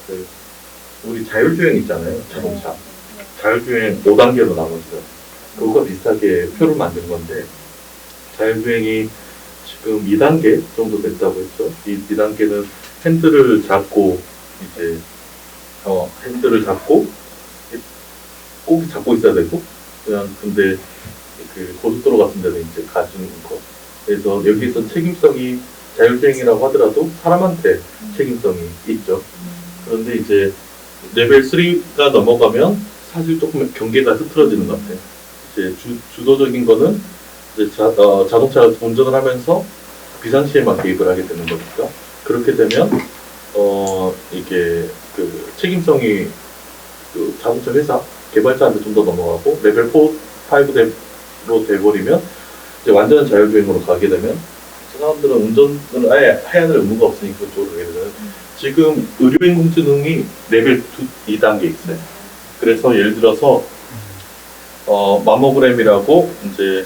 그 우리 자율주행 있잖아요, 자동차. 자율주행 5단계로 나눠져요. 그거가 비슷하게 표를 만든 건데, 자율주행이 지금 2단계 정도 됐다고 했죠. 이 2단계는 핸들을 잡고, 이제, 핸들을 잡고, 꼭 잡고 있어야 되고, 그냥, 근데, 그, 고속도로 같은 데는 이제 가주는 거. 그래서 여기서 책임성이 자율주행이라고 하더라도 사람한테 책임성이 있죠. 그런데 이제, 레벨 3가 넘어가면 사실 조금 경계가 흐트러지는 것 같아요. 이제 주도적인 거는 이제 자동차가 운전을 하면서 비상시에만 개입을 하게 되는 거니까 그렇게 되면 이게 그 책임성이 그 자동차 회사 개발자한테 좀 더 넘어가고 레벨 4, 5로 돼버리면 이제 완전한 자율주행으로 가게 되면 사람들은 운전을 아예 해야 될 의무가 없으니까 그쪽으로 가게 되면 지금 의료인공지능이 레벨 2단계 있어요. 그래서 예를 들어서 마모그램이라고 이제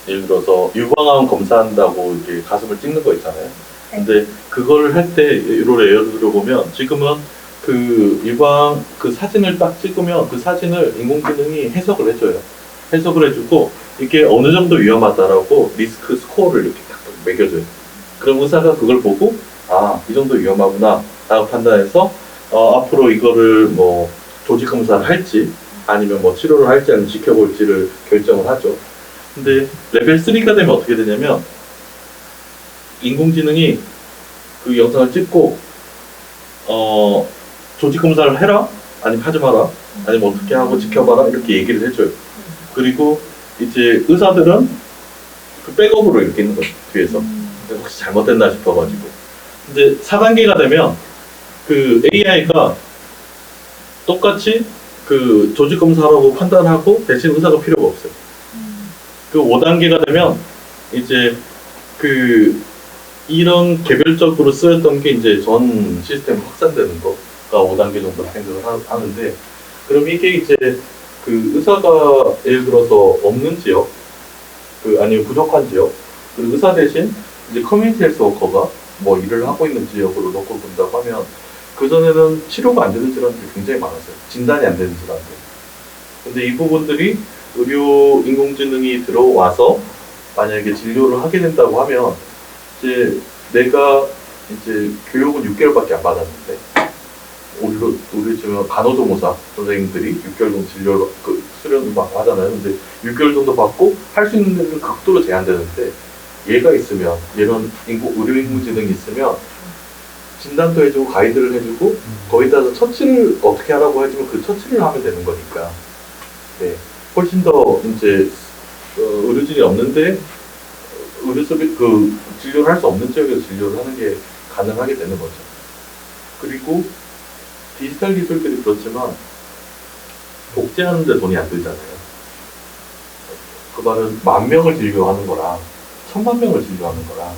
예를 들어서 유방암 검사한다고 이렇게 가슴을 찍는 거 있잖아요. 근데 그걸 할 때 예를 들어보면 지금은 그 사진을 딱 찍으면 그 사진을 인공지능이 해석을 해줘요. 해석을 해주고 이게 어느 정도 위험하다라고 리스크 스코어를 이렇게 딱 매겨줘요. 그럼 의사가 그걸 보고 이 정도 위험하구나 라고 판단해서 앞으로 이거를 뭐 조직 검사를 할지 아니면 뭐 치료를 할지 아니면 지켜볼지를 결정을 하죠. 근데 레벨 3가 되면 어떻게 되냐면 인공지능이 그 영상을 찍고 조직 검사를 해라 아니면 하지 마라 아니면 어떻게 하고 지켜봐라 이렇게 얘기를 해줘요. 그리고 이제 의사들은 그 백업으로 이렇게 있는 거죠, 뒤에서. 혹시 잘못됐나 싶어가지고. 이제 4단계가 되면 그 AI가 똑같이 그 조직 검사라고 판단하고 대신 의사가 필요가 없어요. 그 5단계가 되면 이제 이런 개별적으로 쓰였던 게 이제 전 시스템 확산되는 거가 5단계 정도 생각을 하는데, 그럼 이게 이제 그 의사가 예를 들어서 없는 지역, 아니면 부족한 지역, 그리고 의사 대신 이제 커뮤니티 헬스 워커가 뭐 일을 하고 있는 지역으로 놓고 본다고 하면 그전에는 치료가 안 되는 질환들이 굉장히 많았어요. 진단이 안 되는 질환들. 근데 이 부분들이 의료 인공지능이 들어와서 만약에 진료를 하게 된다고 하면 이제 내가 이제 교육은 6개월밖에 안 받았는데 우리 지금 간호조무사 선생님들이 6개월 정도 진료를 수련을 막 하잖아요. 근데 6개월 정도 받고 할 수 있는 데는 극도로 제한되는데 얘가 있으면 이런 의료 인공지능이 있으면 진단도 해주고 가이드를 해주고 거기다가 처치를 어떻게 하라고 해주면 그 처치를 하면 되는 거니까 네, 훨씬 더 이제 의료진이 없는데 진료를 할 수 없는 지역에서 진료를 하는 게 가능하게 되는 거죠. 그리고 디지털 기술들이 그렇지만 복제하는데 돈이 안 들잖아요. 그 말은 10,000명을 진료하는 거랑 10,000,000명을 진료하는 거랑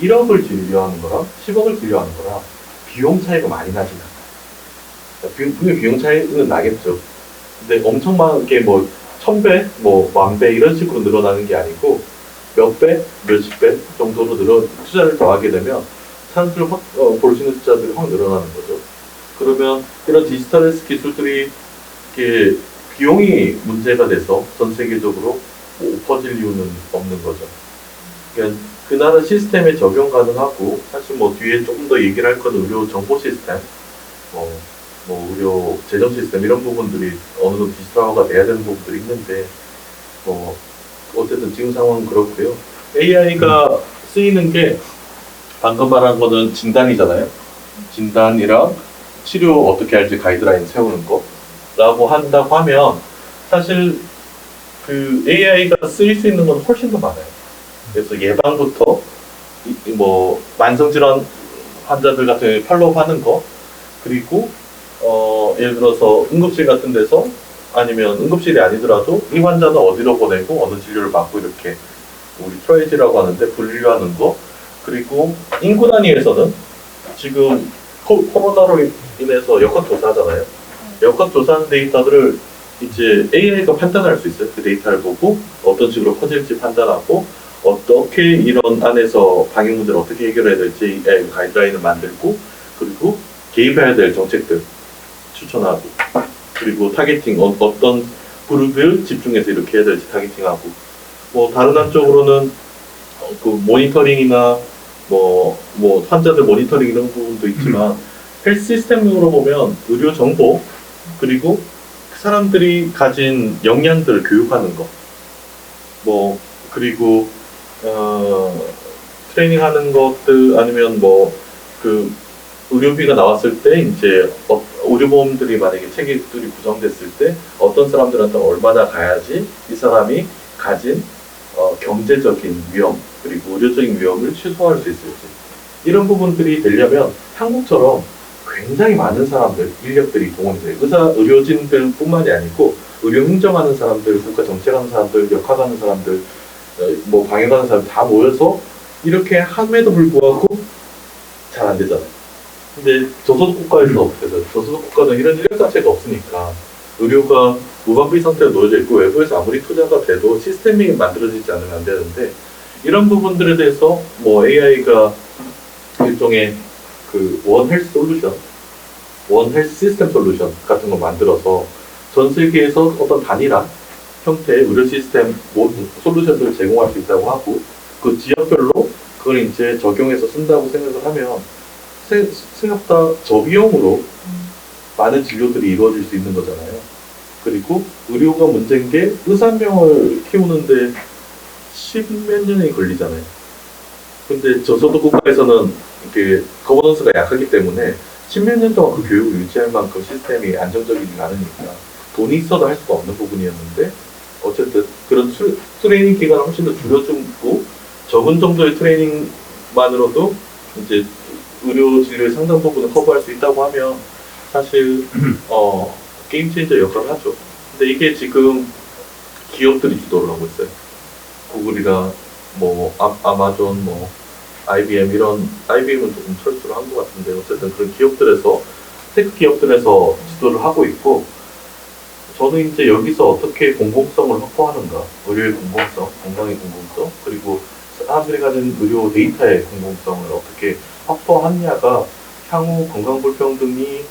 1억을 진료하는 거랑 10억을 진료하는 거랑 비용 차이가 많이 나진 않아요. 분명히 비용 차이는 나겠죠. 근데 엄청 많게 뭐 1,000배, 뭐 10,000배 이런 식으로 늘어나는 게 아니고 몇 배, 몇십 배 정도로 투자를 더 하게 되면 사람들 볼 수 있는 숫자들이 확 늘어나는 거죠. 그러면 이런 디지털 헬스 기술들이 이렇게 비용이 문제가 돼서 전 세계적으로 퍼질 이유는 없는 거죠. 그러니까 그 나라 시스템에 적용 가능하고 사실 뭐 뒤에 조금 더 얘기를 할 건 의료 정보 시스템, 뭐 의료 재정 시스템 이런 부분들이 어느 정도 디지털화가 돼야 되는 부분들이 있는데 뭐 어쨌든 지금 상황은 그렇고요. AI가 쓰이는 게 방금 말한 거는 진단이잖아요. 진단이랑 치료 어떻게 할지 가이드라인 세우는 거라고 한다고 하면 사실 그 AI가 쓰일 수 있는 건 훨씬 더 많아요. 그래서 예방부터 뭐 만성질환 환자들 같은 경우에 팔로우 하는 거, 그리고 예를 들어서 응급실 같은 데서 아니면 응급실이 아니더라도 이 환자는 어디로 보내고 어느 진료를 받고 이렇게 우리 트라이지라고 하는데 분류하는 거, 그리고 인구 단위에서는 지금 코로나로 인해서 역학 조사하잖아요. 역학 조사하는 데이터들을 이제 AI가 판단할 수 있어요. 그 데이터를 보고 어떤 식으로 퍼질지 판단하고 어떻게 이런 안에서 방역 문제를 어떻게 해결해야 될지 가이드라인을 만들고 그리고 개입해야 될 정책들 추천하고, 그리고 타겟팅, 어떤 그룹을 집중해서 이렇게 해야 될지 타겟팅하고, 뭐 다른 한쪽으로는 그 모니터링이나 뭐 환자들 모니터링 이런 부분도 있지만 헬스 시스템으로 보면 의료 정보, 그리고 그 사람들이 가진 역량들을 교육하는 거, 그리고 트레이닝하는 것들, 아니면 그 의료비가 나왔을 때 이제 의료보험들이 만약에 체계들이 구성됐을 때 어떤 사람들한테 얼마나 가야지 이 사람이 가진 경제적인 위험, 그리고 의료적인 위험을 최소화할 수 있을지, 이런 부분들이 되려면 한국처럼 굉장히 많은 사람들, 인력들이 동원이 돼요. 의료진들 뿐만이 아니고 의료 행정하는 사람들, 국가 정책하는 사람들, 역학하는 사람들, 방역하는 사람들 다 모여서 이렇게 함에도 불구하고 잘 안 되잖아요. 근데 저소득 국가에서 어떻게 돼요? 저소득 국가는 이런 인력 자체가 없으니까 의료가 무방비 상태로 놓여져 있고, 외부에서 아무리 투자가 돼도 시스템이 만들어지지 않으면 안 되는데, 이런 부분들에 대해서 AI가 일종의 그 원 헬스 솔루션, 원 헬스 시스템 솔루션 같은 걸 만들어서 전 세계에서 어떤 단일한 형태의 의료 시스템 솔루션들을 제공할 수 있다고 하고, 그 지역별로 그걸 이제 적용해서 쓴다고 생각을 하면 생각보다 저비용으로 많은 진료들이 이루어질 수 있는 거잖아요. 그리고 의료가 문제인 게 의사 한 명을 키우는데 10몇 년이 걸리잖아요. 근데 저소득 국가에서는 이렇게 거버넌스가 약하기 때문에 10몇 년 동안 그 교육을 유지할 만큼 시스템이 안정적이지 않으니까 돈이 있어도 할 수가 없는 부분이었는데, 어쨌든 그런 트레이닝 기간을 훨씬 더 줄여주고 적은 정도의 트레이닝만으로도 이제 의료 진료의 상당 부분을 커버할 수 있다고 하면 사실 게임 체인저 역할을 하죠. 근데 이게 지금 기업들이 주도를 하고 있어요. 구글이랑 아마존, IBM, 이런, IBM은 조금 철수를 한 것 같은데, 어쨌든 그런 기업들에서, 테크 기업들에서 지도를 하고 있고, 저는 이제 여기서 어떻게 공공성을 확보하는가, 의료의 공공성, 건강의 공공성, 그리고 사람들이 가진 의료 데이터의 공공성을 어떻게 확보하느냐가 향후 건강 불평등이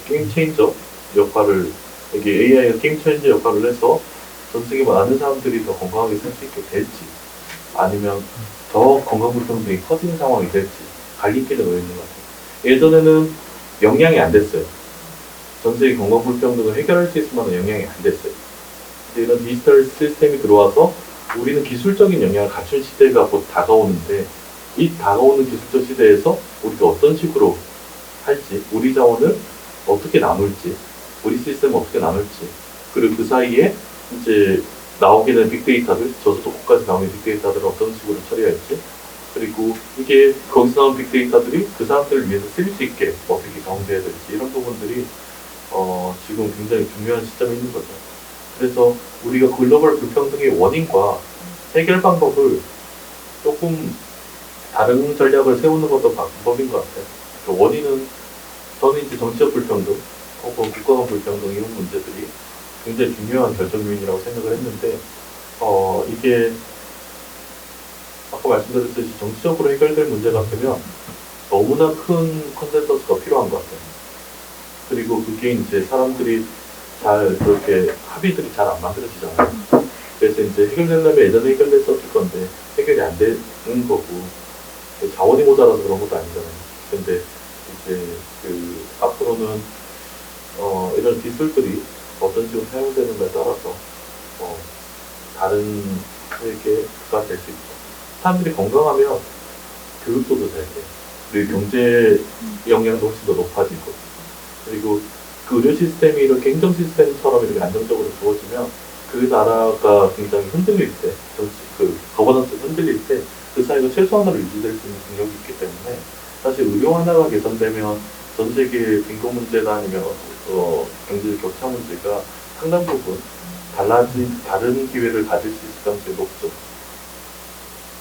게임 체인저 역할을, 이게 AI가 게임 체인저 역할을 해서 전 세계 많은 사람들이 더 건강하게 살 수 있게 될지, 아니면 더 건강 불평등이 커지는 상황이 될지 갈림길에 놓여 있는 것 같아요. 예전에는 영향이 안 됐어요. 전 세계 건강 불평등을 해결할 수 있을 만한 영향이 안 됐어요. 근데 이런 디지털 시스템이 들어와서 우리는 기술적인 영향을 갖춘 시대가 곧 다가오는데, 이 다가오는 기술적 시대에서 우리가 어떤 식으로 할지, 우리 자원을 어떻게 나눌지, 우리 시스템을 어떻게 나눌지, 그리고 그 사이에 이제 나오게 된 빅데이터들, 저소득 국가에서 나오는 빅데이터들을 어떤 식으로 처리할지, 그리고 이게 거기서 나온 빅데이터들이 그 사람들을 위해서 쓸 수 있게 어떻게 가공돼야 될지, 이런 부분들이 지금 굉장히 중요한 시점에 있는 거죠. 그래서 우리가 글로벌 불평등의 원인과 해결 방법을 조금 다른 전략을 세우는 것도 방법인 것 같아요. 그 원인은, 저는 이제 정치적 불평등 혹은 국가 간 불평등, 이런 문제들이 굉장히 중요한 결정 요인이라고 생각을 했는데, 이게 아까 말씀드렸듯이 정치적으로 해결될 문제 같으면 너무나 큰 컨센서스가 필요한 것 같아요. 그리고 그게 이제 사람들이 잘 그렇게 합의들이 잘 안 만들어지잖아요. 그래서 이제 해결되려면 예전에 해결됐었을 건데 해결이 안 되는 거고, 자원이 모자라서 그런 것도 아니잖아요. 근데 이제 앞으로는 이런 기술들이 어떤 식으로 사용되는가에 따라서 다른 세계가 될 수 있죠. 사람들이 건강하면 교육도도 잘 돼요. 그리고 경제 역량도 훨씬 더 높아지고, 그리고 그 의료 시스템이 이렇게 행정 시스템처럼 이렇게 안정적으로 주어지면 그 나라가 굉장히 흔들릴 때, 그 거버넌스가 흔들릴 때 그 사이가 최소한으로 유지될 수 있는 능력이 있기 때문에, 사실 의료 하나가 개선되면 전 세계 빈곤 문제나 아니면 경제적 격차 문제가 상당 부분 다른 기회를 가질 수 있을 가능성이 높죠.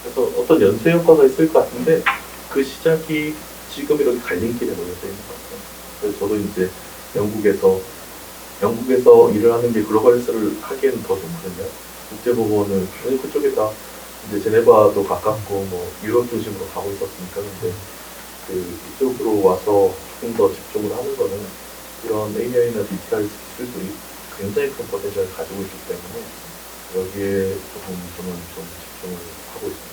그래서 어떤 연쇄 효과가 있을 것 같은데, 그 시작이 지금 이렇게 갈림길에 놓여져 있는 것 같아요. 그래서 저도 이제 영국에서 일을 하는 게 글로벌 헬스를 하기에는 더 좋거든요. 국제보건을 그쪽에다 이제 제네바도 가깝고 유럽 중심으로 가고 있었으니까. 근데 이쪽으로 와서 조금 더 집중을 하는 거는 이런 AI나 디지털 기술들이 굉장히 큰 포텐셜을 가지고 있기 때문에 여기에 조금 저는 좀 집중을 하고 있습니다.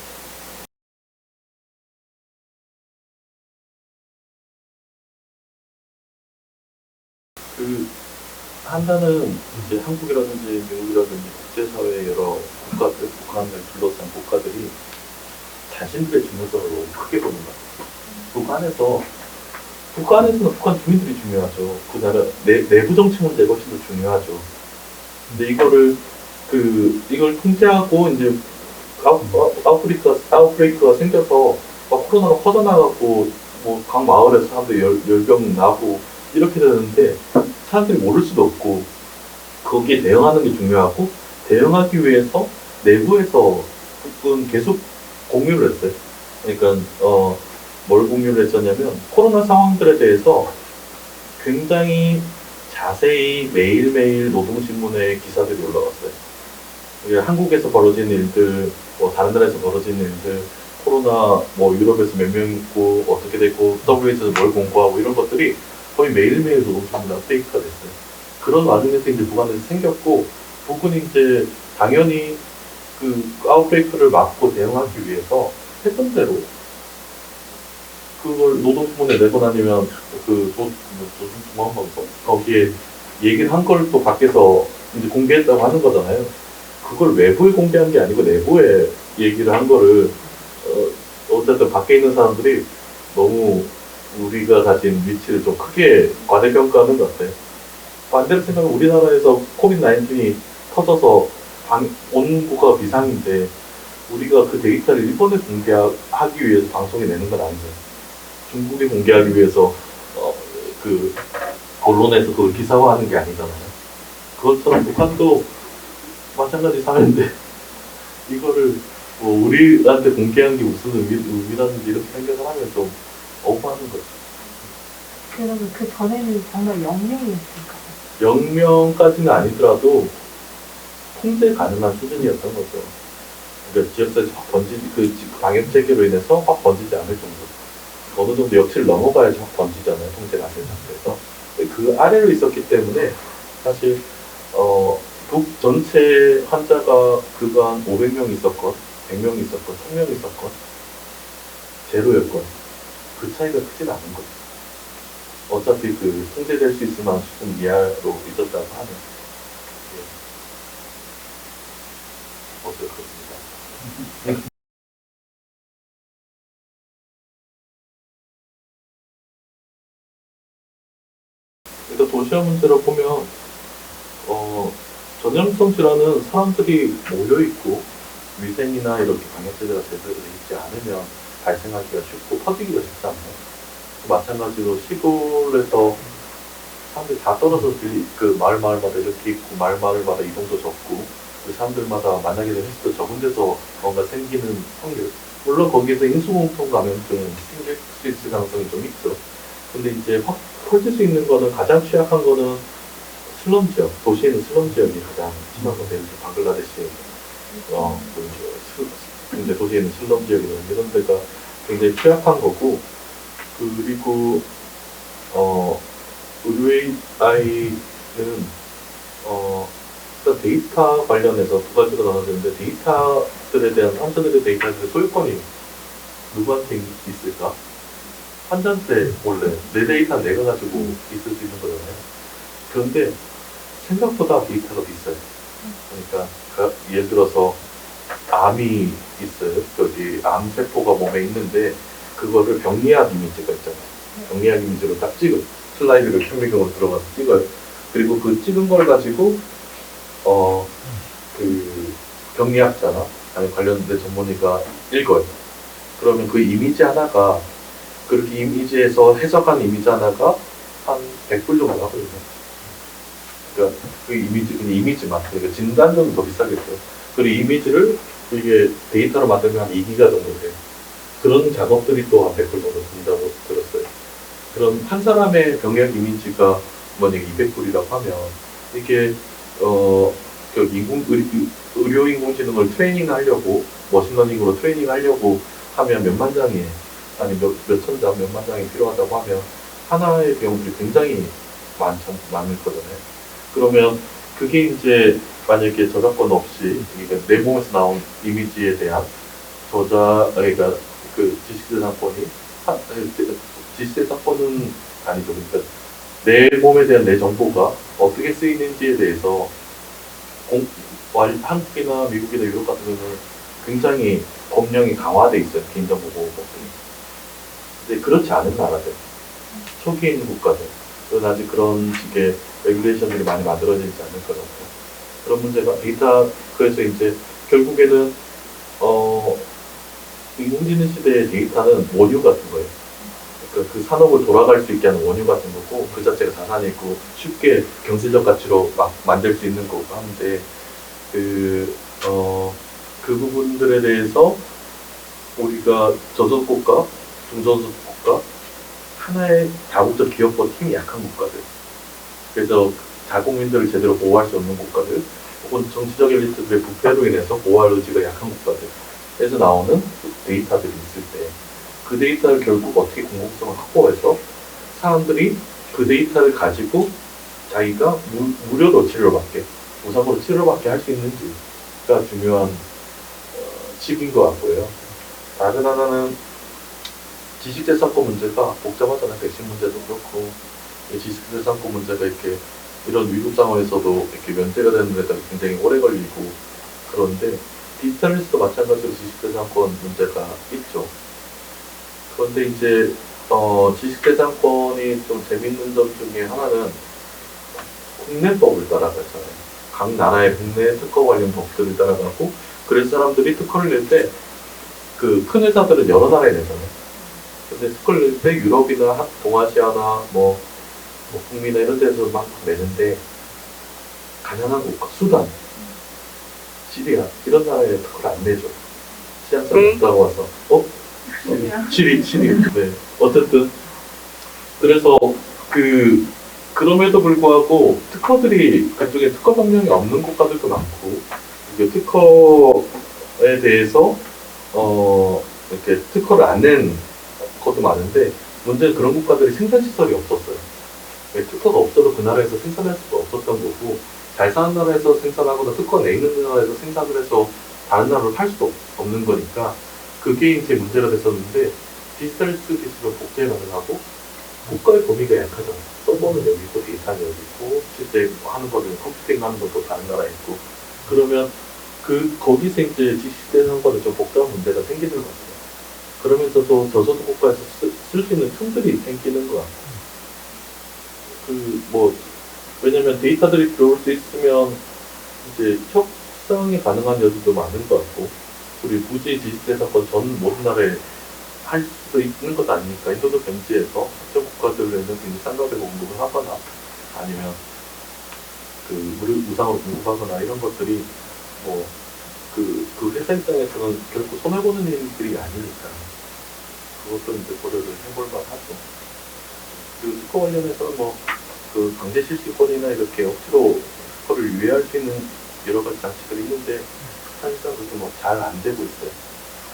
한다는 이제 한국이라든지 미국이라든지 국제사회 여러 국가들, 북한을 둘러싼 국가들이 자신들의 중요성을 너무 크게 보는 것 같아요. 북한에서는 북한 주민들이 중요하죠. 그 나라 내부 정치 문제가 훨씬 더 중요하죠. 근데 이걸 통제하고 이제 아웃브레이크가 생겨서 막 코로나가 퍼져나가고 뭐 각 마을에서 사람들이 열병 나고 이렇게 되는데 사람들이 모를 수도 없고 거기에 대응하는 게 중요하고 대응하기 위해서 내부에서 북은 계속 공유를 했어요. 그러니까 뭘 공유를 했었냐면 코로나 상황들에 대해서 굉장히 자세히 매일매일 노동신문에 기사들이 올라왔어요. 한국에서 벌어진 일들, 뭐 다른 나라에서 벌어진 일들, 코로나 뭐 유럽에서 몇 명 있고 어떻게 됐고 WHO에서 뭘 공고하고 이런 것들이 거의 매일매일 노동신문에 업데이트가 됐어요. 그런 와중에서 이제 북한에서 생겼고 북은 이제 당연히 아웃브레이크를 막고 대응하기 위해서 했던 대로 그걸 노동신문에 내고 나니면 조선중앙방송 거기에 얘기를 한 걸 또 밖에서 이제 공개했다고 하는 거잖아요. 그걸 외부에 공개한 게 아니고 내부에 얘기를 한 거를 어쨌든 밖에 있는 사람들이 너무 우리가 가진 위치를 좀 크게 과대평가하는 것 같아요. 반대로 생각하면 우리나라에서 코비드-19이 터져서 온 국가가 비상인데 우리가 그 데이터를 일본에 공개하기 위해서 방송에 내는 건 아니죠. 중국에 공개하기 위해서 언론에서 그걸 기사화하는 게 아니잖아요. 그것처럼 북한도 마찬가지 사회인데 이거를 뭐 우리한테 공개한 게 무슨 의미라든지 이렇게 생각을 하면 좀 억울하는 거죠. 그러면 그 전에는 정말 영명이었을까요? 영명까지는 아니더라도 통제 가능한 수준이었던 거죠. 그러니까 지역사회에서 확 번지지, 방역 체계로 인해서 확 번지지 않을 정도. 어느 정도 역치를 넘어가야지 확 번지잖아요. 통제가 안 된 상태에서. 그 아래로 있었기 때문에 사실 북 전체 환자가 그간 500명 있었건 100명 있었건 1000명 있었건 제로였건 그 차이가 크진 않은 거죠. 어차피 통제될 수 있을 만한 수준 이하로 있었다고 하면 어떻습니까? 그러니까 도시화 문제로 보면 전염성 질환은 사람들이 모여있고 위생이나 이렇게 방역제도가 제대로 되어 있지 않으면 발생하기가 쉽고 퍼지기가 쉽잖아요. 마찬가지로 시골에서 사람들이 다 떨어져서 마을마다 이렇게 있고 마을마다 이동도 적고 그 사람들마다 만나게 되면 횟수도 적은 데서 뭔가 생기는 확률, 물론 거기에서 인수공통 감염증은 생길 수 있을 가능성이 좀 있죠. 근데 이제 확 퍼질 수 있는 거는 가장 취약한 거는 슬럼 지역, 도시에는 슬럼 지역이 가장 심한 건데 방글라데시 근데 도시에는 슬럼 지역이나 이런 데가 굉장히 취약한 거고, 그리고 의료AI는 일단 데이터 관련해서 두 가지가 나눠지는데, 데이터들에 대한 환자들의 데이터들의 소유권이 누구한테 있을까? 환자한테 원래 내 데이터 내가 가지고 있을 수 있는 거잖아요. 그런데 생각보다 데이터가 비싸요. 그러니까 예를 들어서 암이 있어요. 여기 암세포가 몸에 있는데 그거를 병리학 이미지가 있잖아요. 병리학 이미지로 딱 찍어요. 슬라이드를 현미경으로 들어가서 찍어요. 그리고 그 찍은 걸 가지고 병리학자나 아니 관련된 전문의가 읽어요. 그러면 그 이미지 하나가, 그렇게 이미지에서 해석한 이미지 하나가 한 100불 정도 하거든요. 그러니까 그 이미지만, 그러니까 진단료는 더 비싸겠죠. 그리고 이미지를 이게 데이터로 만들면 한 2기가 정도 돼요. 그런 작업들이 또 한 100불 정도 든다고 들었어요. 그럼 한 사람의 병역 이미지가 만약에 200불이라고 하면 이게 의료 인공지능을 트레이닝하려고 머신러닝으로 트레이닝하려고 하면 몇만 장의 아니 몇천 장, 몇만 장이 필요하다고 하면 하나의 비용들이 굉장히 많을 거잖아요. 그러면 그게 이제 만약에 저작권 없이 그러니까 내 몸에서 나온 이미지에 대한 그러니까 그 지식재산권이 지식재산권은 아니죠. 그러니까 내 몸에 대한 내 정보가 어떻게 쓰이는지에 대해서 한국이나 미국이나 유럽 같은 경우는 굉장히 법령이 강화돼 있어요. 개인정보 보호 법령이. 근데 그렇지 않은 나라들, 초기에 있는 국가들, 그건 아직 그런 식의 레귤레이션들이 많이 만들어지지 않을 거라고. 그런 문제가 그래서 이제 결국에는 인공지능 시대의 데이터는 원유 같은 거예요. 그러니까 그 산업을 돌아갈 수 있게 하는 원유 같은 거고, 그 자체가 자산이고 쉽게 경제적 가치로 막 만들 수 있는 거고 하는데 그 부분들에 대해서 우리가 저소국가, 중저소국가, 하나의 다국적 기업보다 힘이 약한 국가들, 그래서 자국민들을 제대로 보호할 수 없는 국가들, 혹은 정치적 엘리트들의 부패로 인해서 보호할 의지가 약한 국가들에서 나오는 데이터들이 있을 때, 그 데이터를 결국 어떻게 공공성을 확보해서 사람들이 그 데이터를 가지고 자기가 무료로 치료받게, 무상으로 치료받게 할 수 있는지가 중요한 시기인 것 같고요. 다른 하나는 지식재산권 문제가 복잡하잖아요. 백신 문제도 그렇고, 지식재산권 문제가 이렇게 이런 위급 상황에서도 이렇게 면제가 되는 데가 굉장히 오래 걸리고, 그런데 디지털리스도 마찬가지로 지식재산권 문제가 있죠. 그런데 이제 지식재산권이 좀 재밌는 점 중에 하나는 국내법을 따라가잖아요. 각 나라의 국내 특허 관련 법들을 따라가고, 그래서 사람들이 특허를 낼 때 그 큰 회사들은 여러 나라에 내잖아요. 근데 특허를 낼 때 유럽이나 동아시아나 북미나 이런 데서 막 내는데, 가난한 국가, 수단, 시리아 이런 나라에 특허를 안 내죠. 시장사가 없다고 와서 시리. 네. 어쨌든 그래서 그럼에도 불구하고 특허들이 그쪽에 특허 법령이 없는 국가들도 많고, 이게 특허에 대해서 이렇게 특허를 안 낸 것도 많은데, 문제는 그런 국가들이 생산 시설이 없었어요. 특허가 없어도 그 나라에서 생산할 수가 없었던 거고, 잘 사는 나라에서 생산하거나 특허가 내 있는 나라에서 생산을 해서 다른 나라로 팔 수도 없는 거니까, 그게 이제 문제가 됐었는데, 디지털 기술은 복제 가능하고 국가의 범위가 약하잖아요. 서버는 여기 있고 데이터는 여기 있고, 실제 하는 거는 컴퓨팅 하는 것도 다른 나라에 있고, 그러면 거기서 이제 지식재산권에 좀 복잡한 문제가 생기는 것 같아요. 그러면서도 저소득 국가에서 쓸 수 있는 틈들이 생기는 것 같아요. 왜냐면 데이터들이 들어올 수 있으면 이제 협상이 가능한 여지도 많은 것 같고, 우리 굳이 지식재산권 전 모든 나라에 할 수 있는 것 아니니까, 인도도 경지에서 학교 국가들에는 굉장히 싼 가격에 공급을 하거나, 아니면 무상으로 공급하거나, 이런 것들이 그 회사 입장에서는 결코 손해보는 일들이 아니니까, 그것도 이제 고려를 해볼 만하죠. 그리고 특허 관련해서 강제 실시권이나 이렇게 억지로 특허를 유예할 수 있는 여러 가지 장치들이 있는데, 사실상 그게 잘 안 되고 있어요.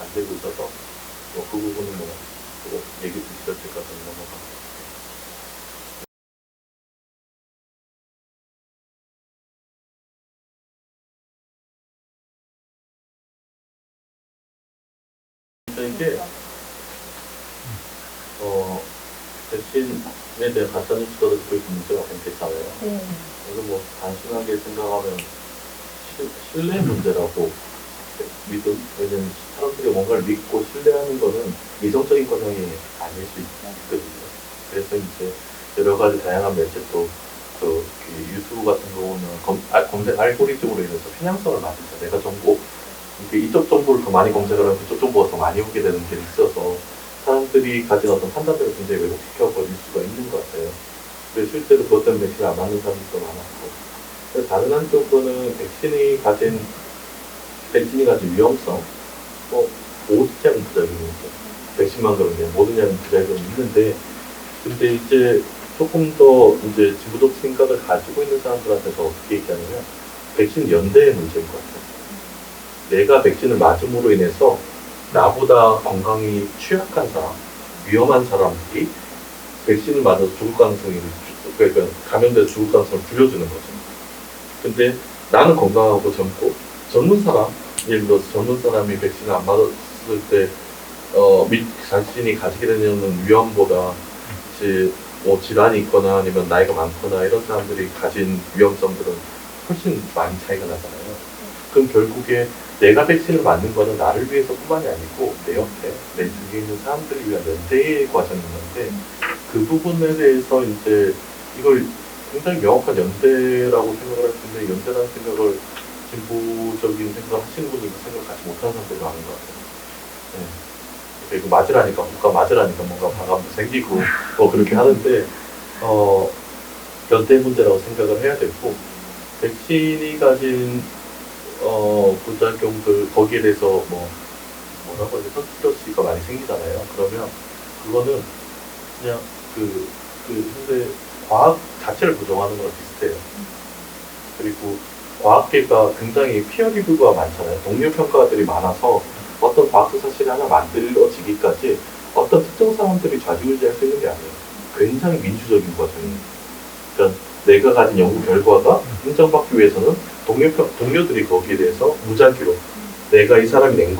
안 되고 있어서, 그 부분은 얘기 드릴 때까지 넘어가고. 이게 백신에 대한 가짜뉴스가 듣고 있는 문제가 굉장히 많아요. 이거 단순하게 생각하면 신뢰 문제라고 믿음? 왜냐면 사람들이 뭔가를 믿고 신뢰하는 거는 이성적인 과정이 아닐 수 있거든요. 그래서 이제 여러 가지 다양한 매체도 유튜브 같은 경우는 검색 알고리즘으로 인해서 편향성을 만들죠. 내가 이쪽 정보를 더 많이 검색을 하면 그쪽 정보가 더 많이 오게 되는 게 있어서 사람들이 가진 어떤 판단들을 굉장히 왜곡시켜 버릴 수가 있는 것 같아요. 그래서 실제로 그것 때문에 백신을 안 맞는 사람들도 많았고, 그래서 다른 한쪽으로는 백신이 가진 위험성, 모든 약은 부작용이 있죠. 백신만 그런 게 모든 약은 부작용이 있는데, 근데 이제 조금 더 이제 지구적 생각을 가지고 있는 사람들한테서 어떻게 얘기하냐면, 백신 연대의 문제인 것 같아요. 내가 백신을 맞음으로 인해서 나보다 건강이 취약한 사람, 위험한 사람들이 백신을 맞아서 죽을 가능성이, 그러니까 감염돼서 죽을 가능성을 줄여주는 거죠. 근데 나는 건강하고 젊은 사람, 예를 들어서 젊은 사람이 백신을 안 맞았을 때, 자신이 가지게 되는 위험보다, 이제 뭐 질환이 있거나 아니면 나이가 많거나 이런 사람들이 가진 위험성들은 훨씬 많이 차이가 나잖아요. 그럼 결국에 내가 백신을 맞는 거는 나를 위해서뿐만이 아니고 내 옆에, 내 주위에 있는 사람들을 위한 연대의 과정인 건데, 그 부분에 대해서 이제 이걸 굉장히 명확한 연대라고 생각을 할 텐데, 연대라는 생각을 진보적인 생각을 하시는 분들도 생각을 같이 못하는 사람들이 많은 것 같아요. 네. 그리고 맞으라니까, 국가 맞으라니까 뭔가 반감도 생기고 뭐 그렇게 하는데, 연대 문제라고 생각을 해야 되고, 백신이 가진 부작용들, 거기에 대해서 뭐라고 해야 되나, 컨스피러시가 많이 생기잖아요. 그러면 그거는 그냥 현재 과학 자체를 부정하는 거랑 비슷해요. 그리고 과학계가 굉장히 피어 리뷰가 많잖아요. 동료 평가들이 많아서 어떤 과학적 사실이 하나 만들어지기까지 어떤 특정 사람들이 좌지우지할 수 있는 게 아니에요. 굉장히 민주적인 과정이에요. 그러니까 내가 가진 연구 결과가 인정받기 위해서는 동료들이 거기에 대해서 무작위로 내가 이 사람이 낸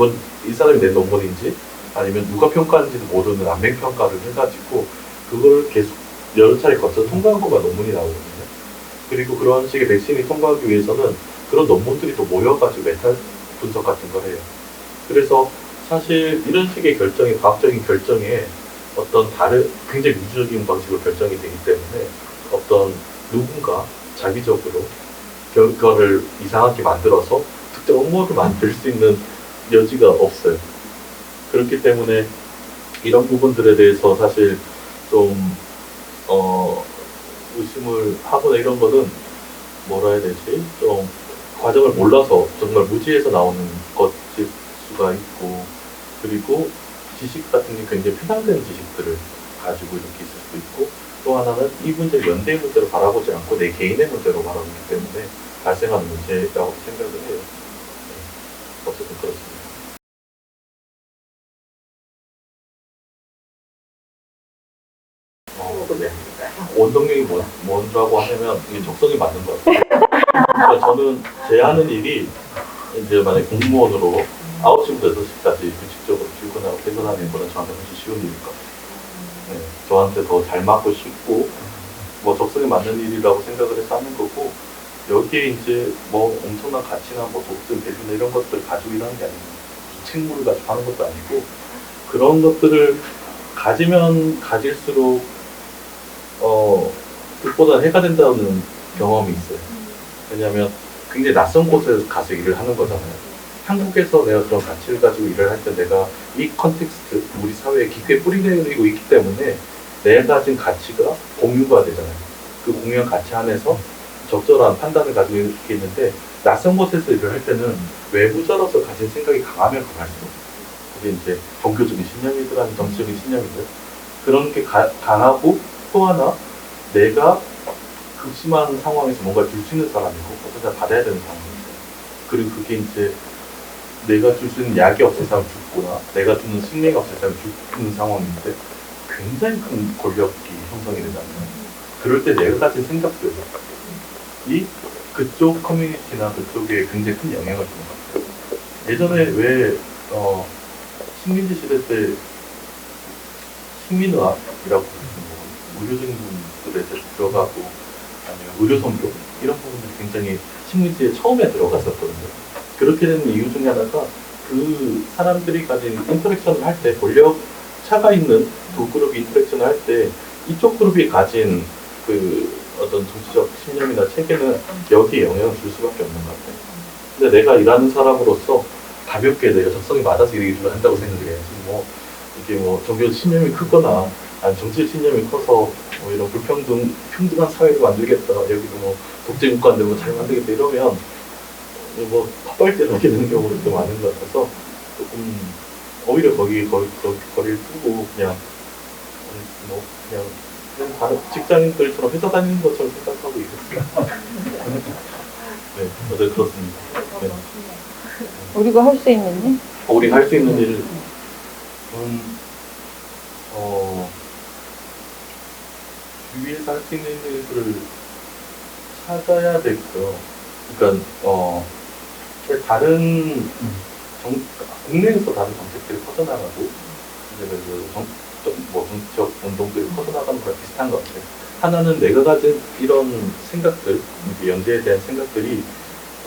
논문인지 아니면 누가 평가하는지도 모르는 안맹 평가를 해가지고 그걸 계속 여러 차례 거쳐 통과한 거가 논문이 나오거든요. 그리고 그런 식의 백신이 통과하기 위해서는 그런 논문들이 또 모여가지고 메타 분석 같은 걸 해요. 그래서 사실 이런 식의 결정이, 과학적인 결정에 어떤 다른 굉장히 민주적인 방식으로 결정이 되기 때문에 어떤 누군가 자기적으로 결과를 이상하게 만들어서 특정 음모를 만들 수 있는 여지가 없어요. 그렇기 때문에 이런 부분들에 대해서 사실 좀 의심을 하거나 이런 거는 뭐라 해야 되지? 좀 과정을 몰라서 정말 무지에서 나오는 것일 수가 있고, 그리고 지식 같은 게 굉장히 편향된 지식들을 가지고 이렇게 있을 수도 있고, 또 하나는 이 문제를 연대의 문제로 바라보지 않고 내 개인의 문제로 바라보기 때문에 발생하는 문제라고 생각을 해요. 네. 어쨌든 그렇습니다. 네. 원동력이 뭐라고 하면 이게 적성이 맞는 것 같아요. 그러니까 저는 제 하는 일이 이제 만약에 공무원으로 9시부터 6시까지 규칙적으로 출근하고 퇴근하는 거는 저한테 훨씬 쉬운 일일 것 같아요. 네. 저한테 더 잘 맞고 쉽고 뭐 적성에 맞는 일이라고 생각을 해서 하는 거고, 여기에 이제 뭐 엄청난 가치나 뭐 독점 대주나 이런 것들 가지고 일하는 게 아니고 책무를 가지고 하는 것도 아니고, 그런 것들을 가지면 가질수록 뜻보다 해가 된다는 경험이 있어요. 왜냐하면 굉장히 낯선 곳에 가서 일을 하는 거잖아요. 한국에서 내가 그런 가치를 가지고 일을 할 때 내가 이 컨텍스트, 우리 사회에 깊게 뿌리내리고 있기 때문에 내가 가진 가치가 공유가 되잖아요. 그 공유한 가치 안에서 적절한 판단을 가지고 있는데, 낯선 곳에서 일을 할 때는 외부자로서 가진 생각이 강하면 강할수록, 그게 이제 종교적인 신념이든 아니면 정치적인 신념이든 그런 게 강하고, 또 하나 내가 극심한 상황에서 뭔가 줄 수 있는 사람이고 어떤 걸 받아야 되는 상황이죠. 그리고 그게 이제 내가 줄 수 있는 약이 없을 사람 죽거나 내가 주는 식량이 없을 사람 죽는 상황인데 굉장히 큰 권력이 형성이 되잖아요. 그럴 때 내가 가진 생각들이 그쪽 커뮤니티나 그쪽에 굉장히 큰 영향을 주는 것 같아요. 예전에 왜 식민지 시대 때 식민의학이라고 부르는 의료적인 부분들에 들어가고 아니면 의료선교 이런 부분들이 굉장히 식민지에 처음에 들어갔었거든요. 그렇게 되는 이유 중에 하나가 그 사람들이 가진 인터랙션을 할 때, 권력 차가 있는 두 그룹이 인터랙션을 할 때 이쪽 그룹이 가진 그 어떤 정치적 신념이나 체계는 여기에 영향을 줄 수밖에 없는 것 같아요. 근데 내가 일하는 사람으로서 가볍게 내가 적성이 맞아서 일을 한다고 생각해요. 이게 종교 신념이 크거나 아니 정치적 신념이 커서 이런 평등한 사회를 만들겠다, 여기도 독재국가인데 잘 만들겠다 이러면 헛발질 하게 되는 경우가 좀 많은 것 같아서 조금 오히려 거리를 두고 그냥 다른 직장인들처럼 회사 다니는 것처럼 생각하고 있었어요. 네, 어제 그렇습니다. 네. 우리가 할 수 있는 일? 우리가 할 수 있는 일은 주위에서 할 수 있는 일들을 찾아야 되고요. 그러니까 다른 국내에서 다른 정책들이 퍼져나가고 이제 뭐 정치적 운동들이 퍼져나가는 거랑 비슷한 것 같아요. 하나는 내가 가진 이런 생각들, 이제 연대에 대한 생각들이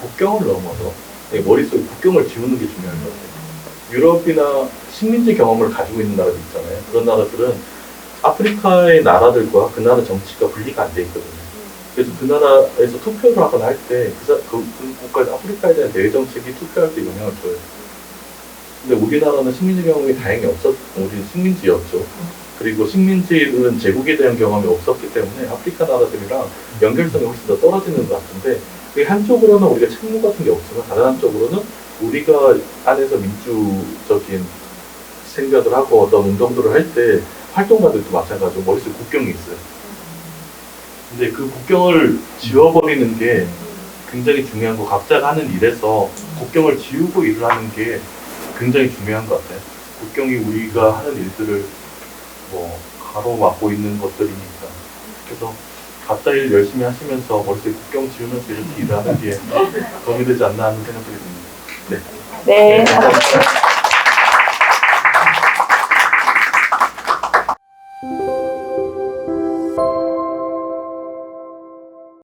국경을 넘어서 내 머릿속에 국경을 지우는 게 중요한 것 같아요. 유럽이나 식민지 경험을 가지고 있는 나라들 있잖아요. 그런 나라들은 아프리카의 나라들과 그 나라 정치가 분리가 안 돼 있거든요. 그래서 그 나라에서 투표를 하거나 할 때 그 국가 아프리카에 대한 대외 정책이 투표할 때 영향을 줘요. 근데 우리나라는 식민지 경험이 다행히 우리는 식민지였죠. 그리고 식민지는 제국에 대한 경험이 없었기 때문에 아프리카 나라들이랑 연결성이 훨씬 더 떨어지는 것 같은데, 그 한쪽으로는 우리가 책무 같은 게 없지만 다른 한쪽으로는 우리가 안에서 민주적인 생각을 하고 어떤 운동들을 할 때 활동가들도 마찬가지로 머릿속에 국경이 있어요. 근데 그 국경을 지워버리는 게 굉장히 중요한 거, 각자가 하는 일에서 국경을 지우고 일을 하는 게 굉장히 중요한 것 같아요. 국경이 우리가 하는 일들을 뭐 가로막고 있는 것들이니까. 그래서 각자 일 열심히 하시면서 머릿속에 국경 지우면서 이렇게 일하는 게 도움이 되지 않나 하는 생각이 듭니다. 네. 네.